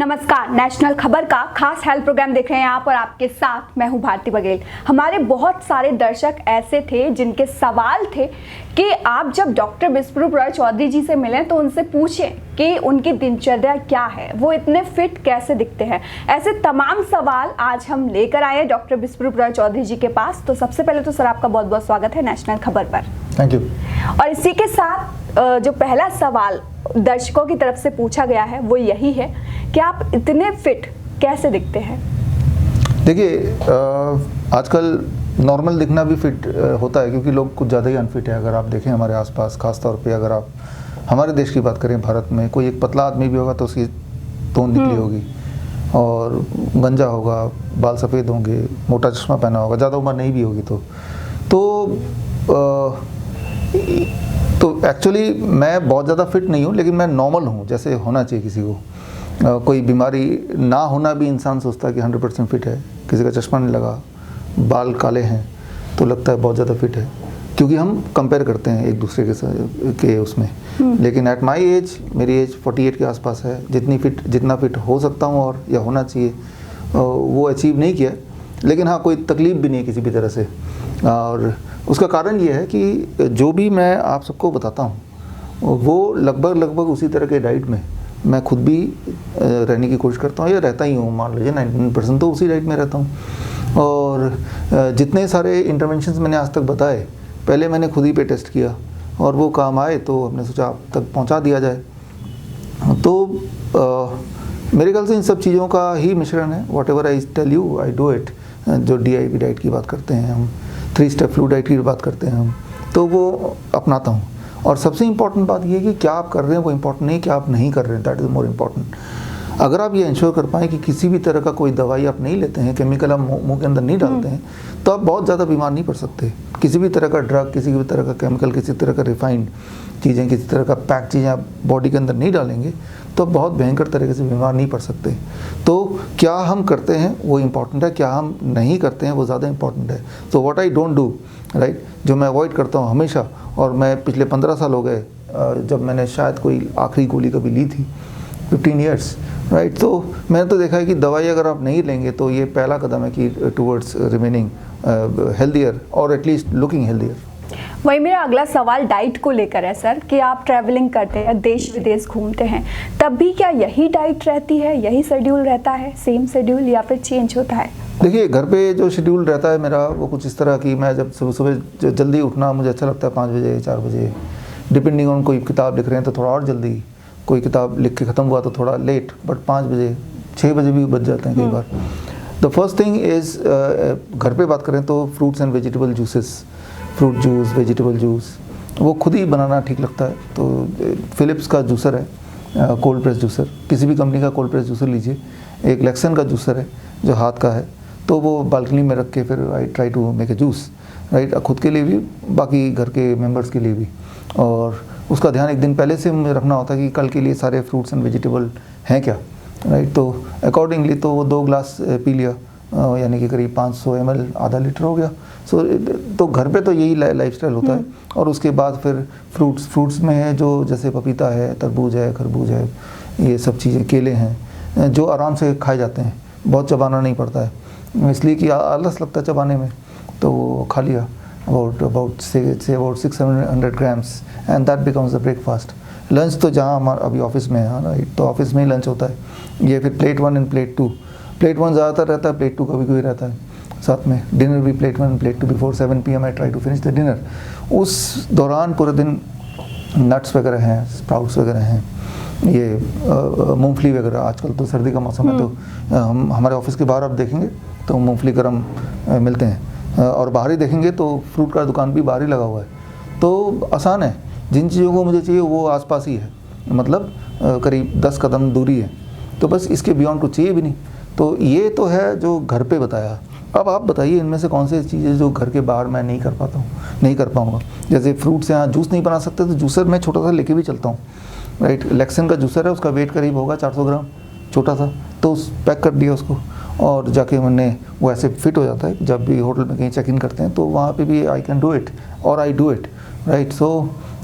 नमस्कार, नेशनल खबर का खास हेल्थ प्रोग्राम देख रहे हैं आप और आपके साथ मैं हूं भारती बघेल। हमारे बहुत सारे दर्शक ऐसे थे जिनके सवाल थे कि आप जब डॉक्टर विश्वरूप रॉय चौधरी जी से मिलें तो उनसे पूछें कि उनकी दिनचर्या क्या है, वो इतने फिट कैसे दिखते हैं। ऐसे तमाम सवाल आज हम लेकर आए डॉक्टर विश्वरूप रॉय चौधरी जी के पास। तो सबसे पहले तो सर आपका बहुत बहुत स्वागत है नेशनल खबर पर। Thank you. और इसी के साथ जो पहला सवाल दर्शकों की तरफ से पूछा गया है वो यही है कि आप इतने फिट कैसे दिखते हैं। देखिए, आजकल नॉर्मल दिखना भी फिट होता है क्योंकि लोग कुछ ज़्यादा ही अनफिट है। अगर आप देखें हमारे आसपास, खास तौर पे अगर आप हमारे देश की बात करें, भारत में कोई एक पतला आदमी भी होगा तो उसकी तोन निकली होगी और गंजा होगा, बाल सफ़ेद होंगे, मोटा चश्मा पहना होगा, ज़्यादा उम्र नहीं भी होगी तो एक्चुअली मैं बहुत ज़्यादा फिट नहीं हूँ, लेकिन मैं नॉर्मल हूँ जैसे होना चाहिए किसी को। कोई बीमारी ना होना भी इंसान सोचता है कि 100% फिट है। किसी का चश्मा नहीं लगा, बाल काले हैं तो लगता है बहुत ज़्यादा फिट है, क्योंकि हम कंपेयर करते हैं एक दूसरे के उसमें। लेकिन एट माई एज, मेरी एज 48 के आसपास है, जितना फिट हो सकता हूँ और या होना चाहिए वो अचीव नहीं किया। लेकिन हाँ, कोई तकलीफ़ भी नहीं है किसी भी तरह से। और उसका कारण ये है कि जो भी मैं आप सबको बताता हूँ वो लगभग उसी तरह के डाइट में मैं खुद भी रहने की कोशिश करता हूँ या रहता ही हूँ। मान लीजिए 99% तो उसी डाइट में रहता हूँ। और जितने सारे इंटरवेंशंस मैंने आज तक बताए, पहले मैंने खुद ही पे टेस्ट किया और वो काम आए तो हमने सोचा आप तक पहुँचा दिया जाए। तो मेरे ख्याल से इन सब चीज़ों का ही मिश्रण है। Whatever I tell you I do it. जो DIP डाइट की बात करते हैं हम, 3 स्टेप फ्लू डाइट की बात करते हैं हम, तो वो अपनाता हूँ। और सबसे इम्पॉर्टेंट बात ये है कि क्या आप कर रहे हैं वो इम्पॉर्टेंट नहीं, क्या आप नहीं कर रहे हैं, दैट इज़ मोर इम्पॉर्टेंट। अगर आप ये इंश्योर कर पाएँ कि किसी भी तरह का कोई दवाई आप नहीं लेते हैं, केमिकल आप मुँह के अंदर नहीं डालते हैं, तो आप बहुत ज़्यादा बीमार नहीं पड़ सकते। किसी भी तरह का ड्रग, किसी भी तरह का केमिकल, किसी तरह का रिफाइंड चीज़ें, किसी तरह का पैक चीज़ें आप बॉडी के अंदर नहीं डालेंगे तो बहुत भयंकर तरीके से बीमार नहीं पड़ सकते। तो क्या हम करते हैं वो इम्पॉर्टेंट है, क्या हम नहीं करते हैं वो ज़्यादा इम्पॉर्टेंट है। तो what I don't do, right, जो मैं अवॉइड करता हूँ हमेशा, और मैं पिछले 15 साल हो गए जब मैंने शायद कोई आखिरी गोली कभी ली थी, 15 ईयर्स, राइट। तो मैंने तो देखा है कि दवाई अगर आप नहीं लेंगे तो ये पहला कदम है कि टूवर्ड्स रिमेनिंग हेल्दियर और एटलीस्ट लुकिंग हेल्दियर। वही मेरा अगला सवाल डाइट को लेकर है सर कि आप ट्रैवलिंग करते हैं, देश विदेश घूमते हैं, तब भी क्या यही डाइट रहती है, यही शेड्यूल रहता है, सेम शेड्यूल, या फिर चेंज होता है? देखिए, घर पे जो शेड्यूल रहता है मेरा वो कुछ इस तरह की, मैं जब सुबह जल्दी उठना मुझे अच्छा लगता है, 5 बजे 4 बजे, डिपेंडिंग ऑन कोई किताब लिख रहे हैं तो थोड़ा और जल्दी, कोई किताब लिख के ख़त्म हुआ तो थोड़ा लेट, बट 5 बजे 6 बजे भी बच जाते हैं कई बार। द फर्स्ट थिंग इज़, घर पे बात करें तो fruits and vegetable juices, fruit juice, vegetable juice, वो खुद ही बनाना ठीक लगता है। तो फिलिप्स का जूसर है, कोल्ड प्रेस जूसर, किसी भी कंपनी का कोल्ड प्रेस जूसर लीजिए। एक लेक्सन का जूसर है जो हाथ का है, तो वो बालकनी में रख के फिर I try to make a juice, right, खुद के लिए भी, बाकी घर के मेंबर्स के लिए भी। और उसका ध्यान एक दिन पहले से मुझे रखना होता है कि कल के लिए सारे फ्रूट्स एंड वेजिटेबल हैं क्या, राइट। तो अकॉर्डिंगली तो वो 2 ग्लास पी लिया, यानी कि करीब 500 ml, आधा लीटर हो गया। तो घर पे तो यही लाइफस्टाइल होता है। और उसके बाद फिर फ्रूट्स में है जो जैसे पपीता है, तरबूज है, खरबूज है, ये सब चीज़ें, केले हैं जो आराम से खाए जाते हैं, बहुत चबाना नहीं पड़ता है, इसलिए कि आलस लगता है चबाने में, तो वो खा लिया about 600-700 grams and that becomes the breakfast. Lunch तो जहाँ हमारा अभी ऑफिस में है, राइट, तो ऑफिस में ही लंच होता है। ये फिर प्लेट 1 एंड प्लेट 2, प्लेट 1 ज़्यादातर रहता है, प्लेट 2 कभी रहता है साथ में। डिनर भी plate 1 plate 2, before 7 PM I try to finish the dinner. उस दौरान पूरे दिन नट्स वगैरह हैं, स्प्राउट्स वगैरह हैं, ये मूंगफली वगैरह। आजकल तो सर्दी का मौसम है, तो हम हमारे ऑफिस के बाहर आप देखेंगे तो मूंगफली गर्म मिलते हैं, और बाहर ही देखेंगे तो फ्रूट का दुकान भी बाहर ही लगा हुआ है। तो आसान है, जिन चीज़ों को मुझे चाहिए वो आसपास ही है, मतलब करीब 10 कदम दूरी है, तो बस इसके बियॉन्ड कुछ चाहिए भी नहीं। तो ये तो है जो घर पे बताया। अब आप बताइए इनमें से कौन सी चीज़ें जो घर के बाहर मैं नहीं कर पाता हूँ, नहीं कर पाऊँगा। जैसे फ्रूट से यहाँ जूस नहीं बना सकते तो जूसर मैं छोटा सा लेके भी चलता हूँ, राइट। लेक्सन का जूसर है, उसका वेट करीब होगा 400 ग्राम, छोटा सा, तो उस पैक कर दिया उसको, और जाके मैंने वो ऐसे फिट हो जाता है। जब भी होटल में कहीं चेक इन करते हैं तो वहाँ पे भी आई कैन डू इट और आई डू इट, राइट। सो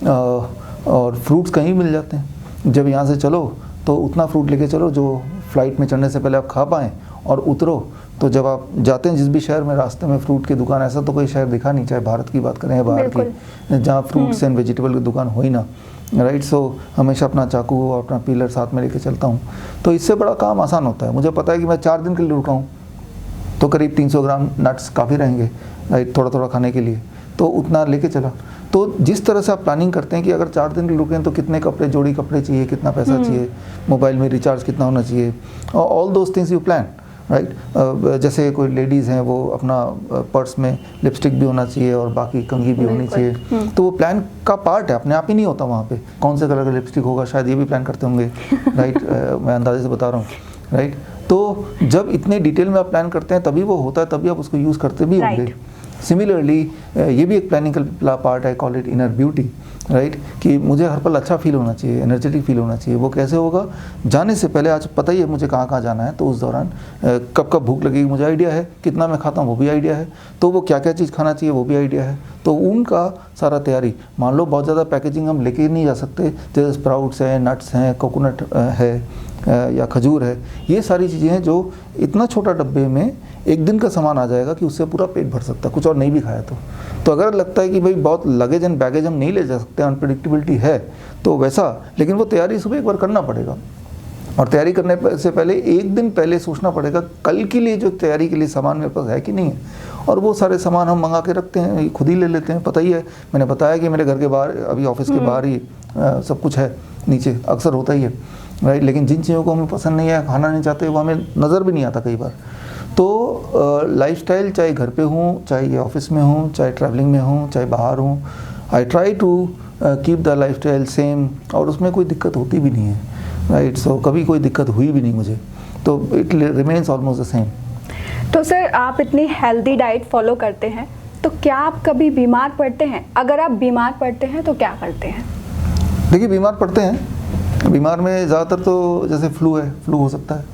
और फ्रूट्स कहीं मिल जाते हैं। जब यहाँ से चलो तो उतना फ्रूट लेके चलो जो फ्लाइट में चढ़ने से पहले आप खा पाएँ और उतरो। तो जब आप जाते हैं जिस भी शहर में, रास्ते में फ्रूट की दुकान, ऐसा तो कोई शहर दिखा नहीं, चाहे भारत की बात करें या बाहर की, जहाँ फ्रूट्स एंड वेजिटेबल की दुकान हो ही ना, राइट। सो हमेशा अपना चाकू और अपना पीलर साथ में लेके चलता हूँ। तो इससे बड़ा काम आसान होता है। मुझे पता है कि मैं 4 दिन के लिए रुका हूँ तो करीब 300 ग्राम नट्स काफ़ी रहेंगे, राइट, थोड़ा थोड़ा खाने के लिए, तो उतना लेके चला। तो जिस तरह से आप प्लानिंग करते हैं कि अगर 4 दिन के रुके हैं तो कितने कपड़े, जोड़ी कपड़े चाहिए, कितना पैसा चाहिए, मोबाइल में रिचार्ज कितना होना चाहिए, और all those things you plan, right. जैसे कोई लेडीज़ हैं वो अपना पर्स में लिपस्टिक भी होना चाहिए और बाकी कंघी भी होनी चाहिए, तो वो प्लान का पार्ट है, अपने आप ही नहीं होता वहाँ पे। कौन से कलर का लिपस्टिक होगा, शायद ये भी प्लान करते होंगे, राइट। मैं अंदाजे से बता रहा हूँ, राइट। तो जब इतने डिटेल में आप प्लान करते हैं तभी वो होता है, तभी आप उसको यूज़ करते भी होंगे। सिमिलरली ये भी एक प्लानिंग का पार्ट है, call it inner beauty, right, कि मुझे हर पल अच्छा फील होना चाहिए, एनर्जेटिक फील होना चाहिए। वो कैसे होगा, जाने से पहले आज पता ही है मुझे कहाँ कहाँ जाना है, तो उस दौरान कब कब भूख लगेगी मुझे आइडिया है, कितना मैं खाता हूँ वो भी आइडिया है, तो वो क्या क्या चीज़ खाना चाहिए वो भी आइडिया है। तो उनका सारा तैयारी, मान लो बहुत ज़्यादा पैकेजिंग हम लेके नहीं जा सकते, जैसे स्प्राउट्स हैं, नट्स हैं, कोकोनट है या खजूर है, ये सारी चीज़ें हैं जो इतना छोटा डब्बे में एक दिन का सामान आ जाएगा कि उससे पूरा पेट भर सकता है, कुछ और नहीं भी खाया तो अगर लगता है कि भाई बहुत लगेज एंड बैगेज हम नहीं ले जा सकते, अनप्रेडिक्टेबिलिटी है, तो वैसा, लेकिन वो तैयारी सुबह एक बार करना पड़ेगा। और तैयारी करने से पहले एक दिन पहले सोचना पड़ेगा कल के लिए जो तैयारी के लिए सामान मेरे पास है कि नहीं है, और वो सारे सामान हम मंगा के रखते हैं, खुद ही ले लेते हैं। पता ही है, मैंने बताया कि मेरे घर के बाहर, अभी ऑफिस के बाहर ही सब कुछ है, नीचे अक्सर होता ही है, राइट। लेकिन जिन चीज़ों को हमें पसंद नहीं है, खाना नहीं चाहते, वो हमें नज़र भी नहीं आता कई बार। तो लाइफस्टाइल चाहे घर पे हूँ, चाहे ये ऑफिस में हूँ, चाहे ट्रैवलिंग में हूँ, चाहे बाहर हूँ, I try to keep the lifestyle same, और उसमें कोई दिक्कत होती भी नहीं है, राइट। सो कभी कोई दिक्कत हुई भी नहीं मुझे, तो it remains almost the same. तो सर, आप इतनी हेल्दी डाइट फॉलो करते हैं, तो क्या आप कभी बीमार पड़ते हैं? अगर आप बीमार पड़ते हैं तो क्या करते हैं? देखिए, बीमार पड़ते हैं, बीमार में ज़्यादातर तो जैसे फ्लू है, फ्लू हो सकता है,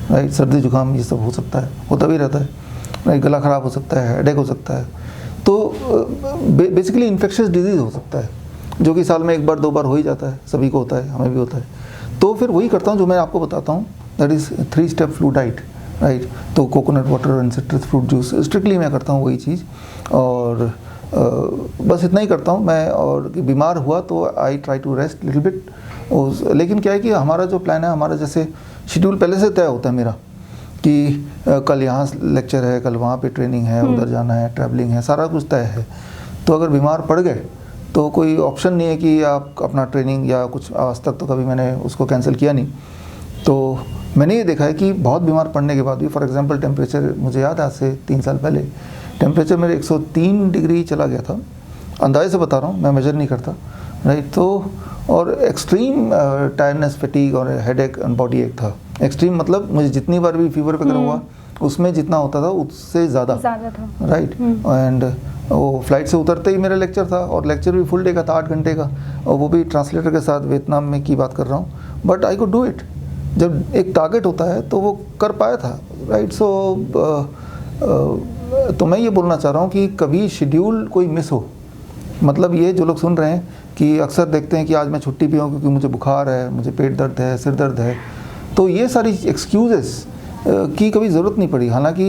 राइट, सर्दी जुकाम ये सब हो सकता है, होता भी रहता है, राइट, गला ख़राब हो सकता है, हेडेक हो सकता है, तो बेसिकली इन्फेक्शियस डिजीज़ हो सकता है, जो कि साल में 1 बार 2 बार हो ही जाता है, सभी को होता है, हमें भी होता है। तो फिर वही करता हूँ जो मैं आपको बताता हूँ, that is 3 step flu diet, right. तो coconut water and citrus fruit juice, strictly मैं करता हूँ वही चीज़, और बस इतना ही करता हूँ मैं। और बीमार हुआ तो I try to rest little bit. लेकिन क्या है कि हमारा जो प्लान है, हमारा जैसे शेड्यूल पहले से तय होता है मेरा, कि कल यहाँ लेक्चर है, कल वहाँ पे ट्रेनिंग है, उधर जाना है, ट्रैवलिंग है, सारा कुछ तय है। तो अगर बीमार पड़ गए तो कोई ऑप्शन नहीं है कि आप अपना ट्रेनिंग या कुछ, आज तक तो कभी मैंने उसको कैंसिल किया नहीं। तो मैंने ये देखा है कि बहुत बीमार पड़ने के बाद भी, फॉर एग्जांपल टेम्परेचर, मुझे याद है आज से 3 साल पहले टेम्परेचर मेरे 103 डिग्री चला गया था, अंदाजे से बता रहा हूँ, मैं मेजर नहीं करता, राइट। तो और एक्सट्रीम टायर्डनेस, फटीग और हेडेक एंड बॉडी एक था। एक्सट्रीम मतलब मुझे जितनी बार भी फीवर वगैरह हुआ उसमें जितना होता था उससे ज़्यादा था, राइट। एंड वो फ्लाइट से उतरते ही मेरा लेक्चर था, और लेक्चर भी फुल डे का था, 8 घंटे का, और वो भी ट्रांसलेटर के साथ, वियतनाम में की बात कर रहा हूँ, but I could do it. जब एक टारगेट होता है तो वो कर पाया था, राइट। सो तो मैं ये बोलना चाह रहा हूँ कि कभी शेड्यूल कोई मिस हो, मतलब ये जो लोग सुन रहे हैं कि अक्सर देखते हैं कि आज मैं छुट्टी पे हूँ क्योंकि मुझे बुखार है, मुझे पेट दर्द है, सिर दर्द है, तो ये सारी एक्सक्यूज़ेस की कभी ज़रूरत नहीं पड़ी। हालांकि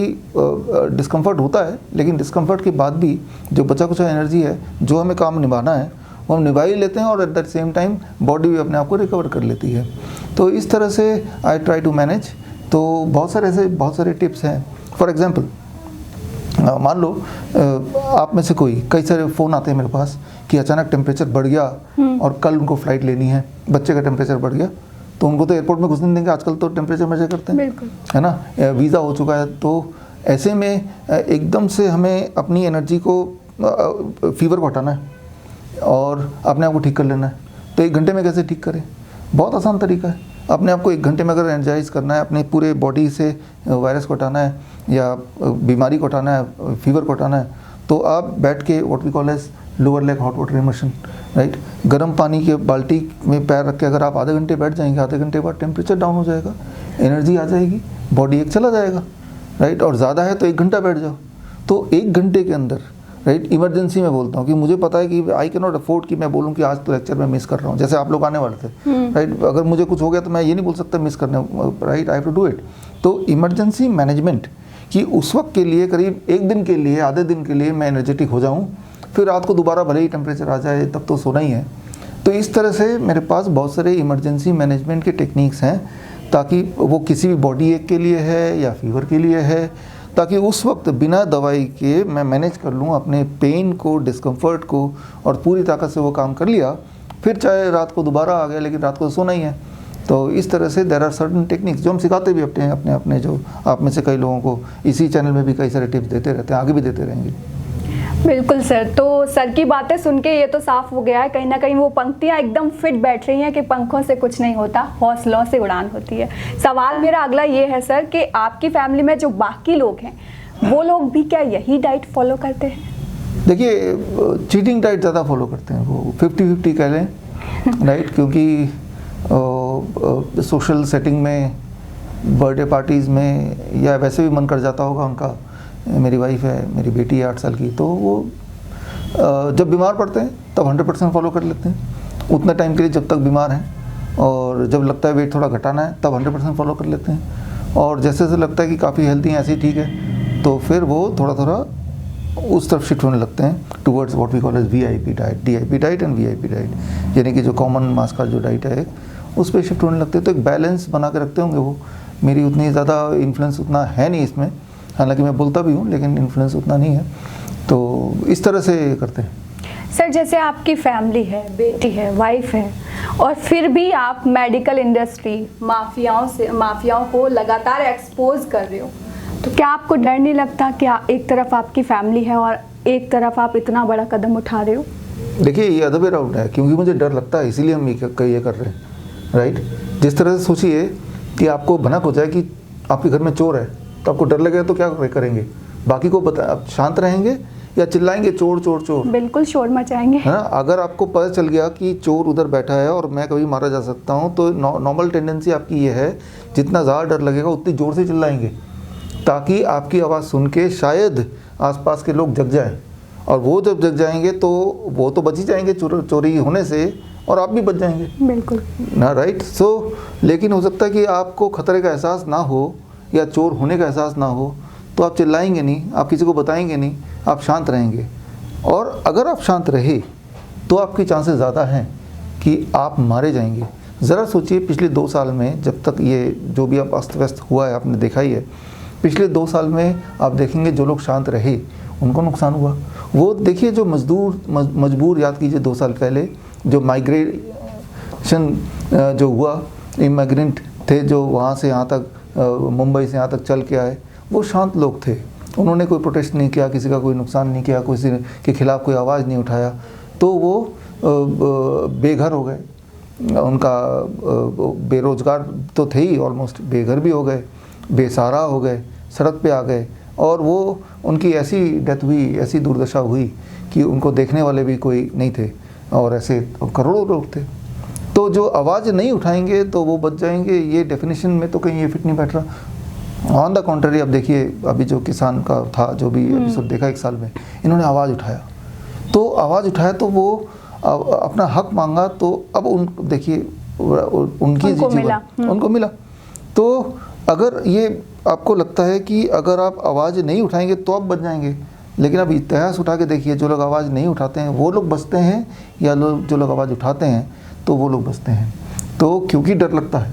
डिस्कम्फर्ट होता है, लेकिन डिस्कम्फर्ट के बाद भी जो बचा कुछ एनर्जी है, जो हमें काम निभाना है, वो हम निभा ही लेते हैं, और at the same time body भी अपने आप को रिकवर कर लेती है। तो इस तरह से आई ट्राई टू मैनेज। तो बहुत सारे टिप्स हैं। फॉर एग्जांपल, मान लो आप में से कोई, कई सारे फ़ोन आते हैं मेरे पास कि अचानक टेम्परेचर बढ़ गया और कल उनको फ़्लाइट लेनी है, बच्चे का टेम्परेचर बढ़ गया, तो उनको तो एयरपोर्ट में घुसने नहीं देंगे, आजकल तो टेम्परेचर मेजर करते हैं, है ना, वीज़ा हो चुका है। तो ऐसे में एकदम से हमें अपनी एनर्जी को, फीवर को हटाना है और अपने आप को ठीक कर लेना है। तो 1 घंटे में कैसे ठीक करें? बहुत आसान तरीका है। अपने आप को 1 घंटे में अगर एनर्जाइज करना है, अपने पूरे बॉडी से वायरस को हटाना है या बीमारी को हटाना है, फीवर को हटाना है, तो आप बैठ के what we call as lower leg hot water immersion, right, गर्म पानी के बाल्टी में पैर रख के अगर आप आधे घंटे बैठ जाएंगे, आधे घंटे बाद टेम्परेचर डाउन हो जाएगा, एनर्जी आ जाएगी, बॉडी एक चला जाएगा, राइट। और ज़्यादा है तो 1 घंटा बैठ जाओ। तो 1 घंटे के अंदर राइट। इमरजेंसी में बोलता हूँ कि मुझे पता है कि आई कैन नॉट अफोर्ड कि मैं बोलूँ कि आज तो लेक्चर में मिस कर रहा हूँ, जैसे आप लोग आने वाले थे, राइट। अगर मुझे कुछ हो गया तो मैं ये नहीं बोल सकता मिस करने, right, I have to do it. तो इमरजेंसी मैनेजमेंट कि उस वक्त के लिए करीब एक दिन के लिए, आधे दिन के लिए मैं एनर्जेटिक हो जाऊँ, फिर रात को दोबारा भले ही टेम्परेचर आ जाए तब तो सोना ही है। तो इस तरह से मेरे पास बहुत सारे इमरजेंसी मैनेजमेंट के टेक्निक्स हैं, ताकि वो किसी भी बॉडी एक के लिए है या फीवर के लिए है, ताकि उस वक्त बिना दवाई के मैं मैनेज कर लूँ अपने पेन को, डिस्कम्फर्ट को, और पूरी ताकत से वो काम कर लिया, फिर चाहे रात को दोबारा आ गया लेकिन रात को सोना ही है। तो इस तरह से देयर आर सर्टन टेक्निक्स जो हम सिखाते भी अपने जो आप में से कई लोगों को इसी चैनल में भी कई सारे टिप्स देते रहते हैं, आगे भी देते रहेंगे। बिल्कुल सर। तो सर की बातें सुन के ये तो साफ हो गया है, कहीं ना कहीं वो पंक्तियां एकदम फिट बैठ रही हैं कि पंखों से कुछ नहीं होता, हौसलों से उड़ान होती है। सवाल मेरा अगला ये है सर कि आपकी फैमिली में जो बाकी लोग हैं वो लोग भी क्या यही डाइट फॉलो करते हैं? देखिए, चीटिंग डाइट ज़्यादा फॉलो करते हैं, वो 50-50 कह लें, राइट। क्योंकि सोशल सेटिंग में, बर्थडे पार्टीज़ में, या वैसे भी मन कर जाता होगा उनका। मेरी वाइफ है, मेरी बेटी है 8 साल की, तो वो जब बीमार पड़ते हैं तब 100% फॉलो कर लेते हैं उतना टाइम के लिए जब तक बीमार हैं, और जब लगता है वेट थोड़ा घटाना है तब 100% फॉलो कर लेते हैं, और जैसे जैसे लगता है कि काफ़ी हेल्थी हैं, ऐसे ही ठीक है, तो फिर वो थोड़ा थोड़ा उस तरफ शिफ्ट होने लगते हैं towards what we call as VIP diet, DIP diet and VIP diet, यानी कि जो कॉमन मास का जो डाइट है उस पर शिफ्ट होने लगते हैं। तो एक बैलेंस बना के रखते होंगे वो। मेरी उतनी ज़्यादा इन्फ्लुएंस उतना है नहीं इसमें, हालांकि मैं बोलता भी हूँ लेकिन इन्फ्लुएंस उतना नहीं है, तो इस तरह से करते हैं। सर जैसे आपकी फैमिली है, बेटी है, वाइफ है, और फिर भी आप मेडिकल इंडस्ट्री माफियाओं को लगातार एक्सपोज कर रहे हो, तो क्या आपको डर नहीं लगता कि एक तरफ आपकी फैमिली है और एक तरफ आप इतना बड़ा कदम उठा रहे हो? देखिए, ये अदब राउंड है, क्योंकि मुझे डर लगता है इसीलिए हम ये कर रहे हैं, राइट। जिस तरह से सोचिए कि आपको भनक हो जाए कि आपके घर में चोर है, तो आपको डर लगेगा तो क्या करेंगे? बाकी को आप शांत रहेंगे या चिल्लाएंगे चोर चोर चोर? बिल्कुल शोर मचाएंगे, है ना। अगर आपको पता चल गया कि चोर उधर बैठा है और मैं कभी मारा जा सकता हूँ, तो नॉर्मल टेंडेंसी आपकी ये है, जितना ज़्यादा डर लगेगा उतनी ज़ोर से चिल्लाएंगे, ताकि आपकी आवाज़ सुन के शायद आसपास के लोग जग जाएं, और वो जब जग जाएंगे तो वो तो बच ही जाएंगे चोरी होने से, और आप भी बच जाएंगे, बिल्कुल ना, राइट। सो लेकिन हो सकता है कि आपको खतरे का एहसास ना हो या चोर होने का एहसास ना हो, तो आप चिल्लाएंगे नहीं, आप किसी को बताएंगे नहीं, आप शांत रहेंगे। और अगर आप शांत रहे तो आपकी चांसेस ज़्यादा हैं कि आप मारे जाएंगे। ज़रा सोचिए, पिछले 2 साल में जब तक ये जो भी अब अस्त व्यस्त हुआ है आपने देखा ही है, पिछले 2 साल में आप देखेंगे जो लोग शांत रहे उनको नुकसान हुआ। वो देखिए, जो मजबूर याद कीजिए 2 साल पहले जो माइग्रेशन जो हुआ, इमिग्रेंट थे जो वहाँ से यहाँ तक, मुंबई से यहाँ तक चल के आए, वो शांत लोग थे, उन्होंने कोई प्रोटेस्ट नहीं किया, किसी का कोई नुकसान नहीं किया, किसी के खिलाफ कोई आवाज़ नहीं उठाया, तो वो बेघर हो गए, उनका बेरोजगार तो थे ही, ऑलमोस्ट बेघर भी हो गए, बेसहारा हो गए, सड़क पे आ गए, और वो उनकी ऐसी डेथ हुई, ऐसी दुर्दशा हुई कि उनको देखने वाले भी कोई नहीं थे, और ऐसे करोड़ों लोग थे। तो जो आवाज़ नहीं उठाएंगे तो वो बच जाएंगे, ये डेफिनेशन में तो कहीं ये फिट नहीं बैठ रहा। ऑन द कॉन्ट्ररी, अब देखिए, अभी जो किसान का था, जो भी एपिसोड देखा 1 साल में, इन्होंने आवाज़ उठाया, तो आवाज़ उठाया तो वो अपना हक मांगा, तो अब देखिए उनकी उनको मिला। तो अगर ये आपको लगता है कि अगर आप आवाज़ नहीं उठाएंगे तो आप बच जाएंगे, लेकिन अब इतिहास उठा के देखिए, जो लोग आवाज़ नहीं उठाते हैं वो लोग बचते हैं, या जो लोग आवाज़ उठाते हैं तो वो लोग बचते हैं। तो क्योंकि डर लगता है,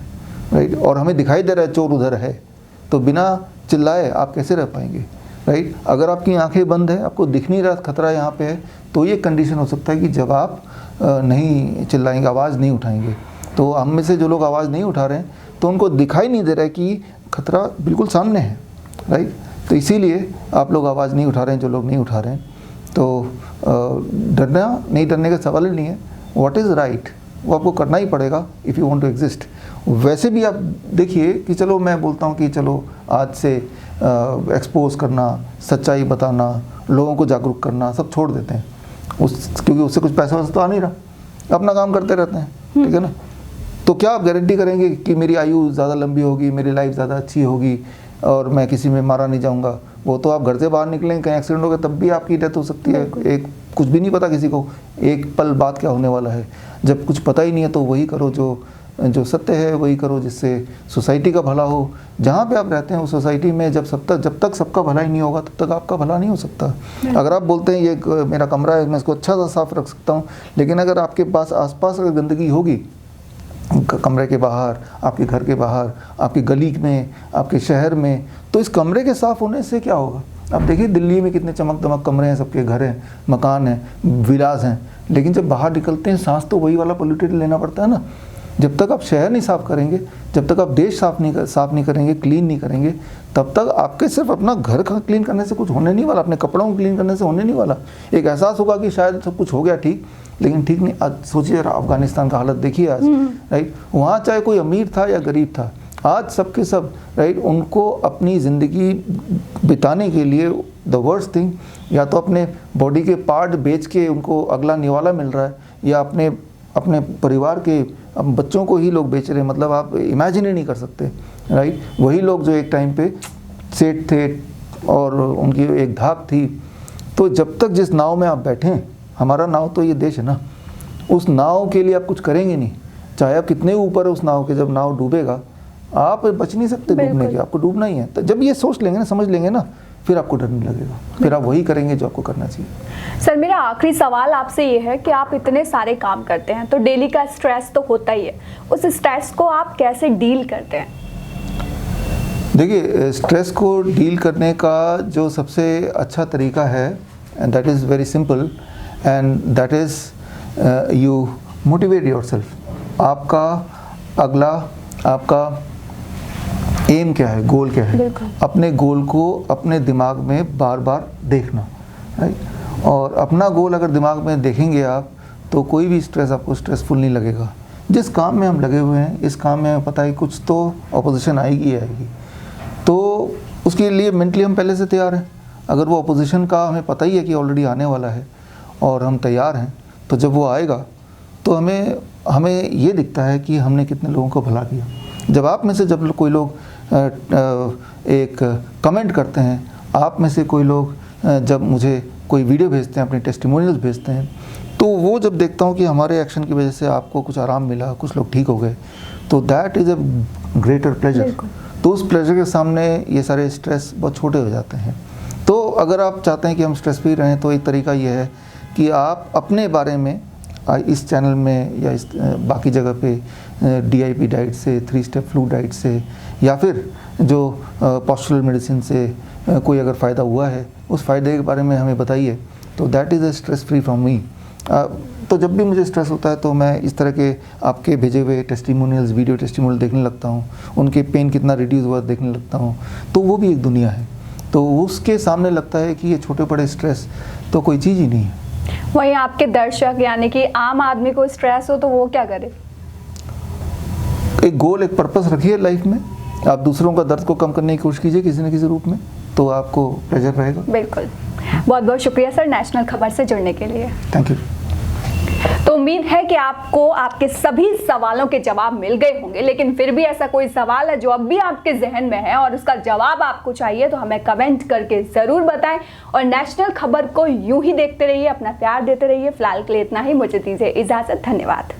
राइट, और हमें दिखाई दे रहा है चोर उधर है, तो बिना चिल्लाए आप कैसे रह पाएंगे, राइट। अगर आपकी आंखें बंद है, आपको दिख नहीं रहा खतरा यहाँ पे है, तो ये कंडीशन हो सकता है कि जब आप नहीं चिल्लाएंगे, आवाज़ नहीं उठाएंगे। तो हम में से जो लोग आवाज़ नहीं उठा रहे हैं, तो उनको दिखाई नहीं दे रहा है कि खतरा बिल्कुल सामने है, राइट। तो इसीलिए आप लोग आवाज़ नहीं उठा रहे हैं, जो लोग नहीं उठा रहे हैं। तो डरने का सवाल ही नहीं है। व्हाट इज़ राइट वो आपको करना ही पड़ेगा if you want to exist. वैसे भी आप देखिए कि चलो, मैं बोलता हूँ कि चलो आज से एक्सपोज करना, सच्चाई बताना, लोगों को जागरूक करना सब छोड़ देते हैं, क्योंकि उससे कुछ पैसा वैसा तो आ नहीं रहा, अपना काम करते रहते हैं, ठीक है ना। तो क्या आप गारंटी करेंगे कि मेरी आयु ज़्यादा लंबी होगी, मेरी लाइफ ज़्यादा अच्छी होगी और मैं किसी में मारा नहीं जाऊँगा? वो तो आप घर से बाहर निकलें, कहीं एक्सीडेंट हो गया तब भी आपकी डेथ हो सकती है। एक कुछ भी नहीं पता किसी को, एक पल बाद क्या होने वाला है। जब कुछ पता ही नहीं है तो वही करो जो सत्य है, वही करो जिससे सोसाइटी का भला हो। जहाँ पे आप रहते हैं उस सोसाइटी में जब तक सबका भला ही नहीं होगा तब तक आपका भला नहीं हो सकता। अगर आप बोलते हैं ये मेरा कमरा है, मैं इसको अच्छा सा साफ रख सकता हूँ, लेकिन अगर आपके पास आसपास अगर गंदगी होगी, कमरे के बाहर, आपके घर के बाहर, आपकी गली में, आपके शहर में, तो इस कमरे के साफ़ होने से क्या होगा। अब देखिए दिल्ली में कितने चमक दमक कमरे हैं, सबके घर हैं, मकान हैं, विलास हैं, लेकिन जब बाहर निकलते हैं सांस तो वही वाला पोल्यूटेड लेना पड़ता है ना। जब तक आप शहर नहीं साफ़ करेंगे, जब तक आप देश साफ़ नहीं करेंगे, क्लीन नहीं करेंगे, तब तक आपके सिर्फ अपना घर का क्लीन करने से कुछ होने नहीं वाला, अपने कपड़ों को क्लीन करने से होने नहीं वाला। एक एहसास होगा कि शायद सब कुछ हो गया ठीक, लेकिन ठीक नहीं। आज सोचिए अफगानिस्तान का हालत देखिए आज, राइट। वहाँ चाहे कोई अमीर था या गरीब था, आज सबके सब, राइट, उनको अपनी ज़िंदगी बिताने के लिए द वर्स्ट थिंग, या तो अपने बॉडी के पार्ट बेच के उनको अगला निवाला मिल रहा है, या अपने परिवार के बच्चों को ही लोग बेच रहे हैं। मतलब आप इमेजिन ही नहीं कर सकते, राइट। वही लोग जो एक टाइम पे सेठ थे और उनकी एक धाक थी। तो जब तक जिस नाव में आप बैठे हैं, हमारा नाव तो ये देश है ना, उस नाव के लिए आप कुछ करेंगे नहीं, चाहे आप कितने ऊपर है उस नाव के, जब नाव डूबेगा आप बच नहीं सकते डूबने के, आपको डूबना ही है। तो जब ये सोच लेंगे ना, समझ लेंगे ना, फिर आपको डर नहीं लगेगा, फिर आप वही करेंगे जो आपको करना चाहिए। सर मेरा आखिरी सवाल आपसे ये है कि आप इतने सारे काम करते हैं तो डेली का स्ट्रेस तो होता ही है, उस स्ट्रेस को आप कैसे डील करते हैं? देखिए स्ट्रेस को डील करने का जो सबसे अच्छा तरीका है, and that is very simple, and that is you motivate yourself. आपका एम क्या है, गोल क्या है, अपने गोल को अपने दिमाग में बार बार देखना, राइट। और अपना गोल अगर दिमाग में देखेंगे आप, तो कोई भी स्ट्रेस आपको स्ट्रेसफुल नहीं लगेगा। जिस काम में हम लगे हुए हैं, इस काम में हमें पता है कुछ तो अपोजिशन आएगी, तो उसके लिए मेंटली हम पहले से तैयार हैं। अगर वो अपोजिशन का हमें पता ही है कि ऑलरेडी आने वाला है और हम तैयार हैं, तो जब वो आएगा तो हमें ये दिखता है कि हमने कितने लोगों को भला किया। जब आप में से जब कोई लोग एक कमेंट करते हैं, आप में से कोई लोग जब मुझे कोई वीडियो भेजते हैं, अपने टेस्टिमोनियल्स भेजते हैं, तो वो जब देखता हूँ कि हमारे एक्शन की वजह से आपको कुछ आराम मिला, कुछ लोग ठीक हो गए, तो that is a greater pleasure. तो उस प्लेजर के सामने ये सारे स्ट्रेस बहुत छोटे हो जाते हैं। तो अगर आप चाहते हैं कि हम स्ट्रेस फ्री रहें, तो एक तरीका ये है कि आप अपने बारे में इस चैनल में या इस बाकी जगह पे DIP डाइट से, 3 स्टेप फ्लू डाइट से, या फिर जो पॉस्चरल मेडिसिन से कोई अगर फ़ायदा हुआ है, उस फ़ायदे के बारे में हमें बताइए। तो that is a stress free from me. तो जब भी मुझे स्ट्रेस होता है तो मैं इस तरह के आपके भेजे हुए टेस्टिमोनियल्स, वीडियो टेस्टिमोनियल देखने लगता हूँ, उनके पेन कितना रिड्यूस हुआ देखने लगता हूँ। तो वो भी एक दुनिया है, तो उसके सामने लगता है कि ये छोटे बड़े स्ट्रेस तो कोई चीज़ ही नहीं है। वहीं आपके दर्शक यानी कि आम आदमी को स्ट्रेस हो तो वो क्या करे? एक गोल, एक पर्पस रखिए लाइफ में। आप दूसरों का दर्द को कम करने की कोशिश कीजिए किसी न किसी रूप में, तो आपको प्लेजर रहेगा। बिल्कुल, बहुत बहुत शुक्रिया सर नेशनल खबर से जुड़ने के लिए। Thank you. तो उम्मीद है कि आपको आपके सभी सवालों के जवाब मिल गए होंगे, लेकिन फिर भी ऐसा कोई सवाल है जो अब भी आपके जहन में है और उसका जवाब आपको चाहिए, तो हमें कमेंट करके ज़रूर बताएं। और नेशनल खबर को यूं ही देखते रहिए, अपना प्यार देते रहिए। फिलहाल के लिए इतना ही, मुझे दीजिए इजाज़त। धन्यवाद।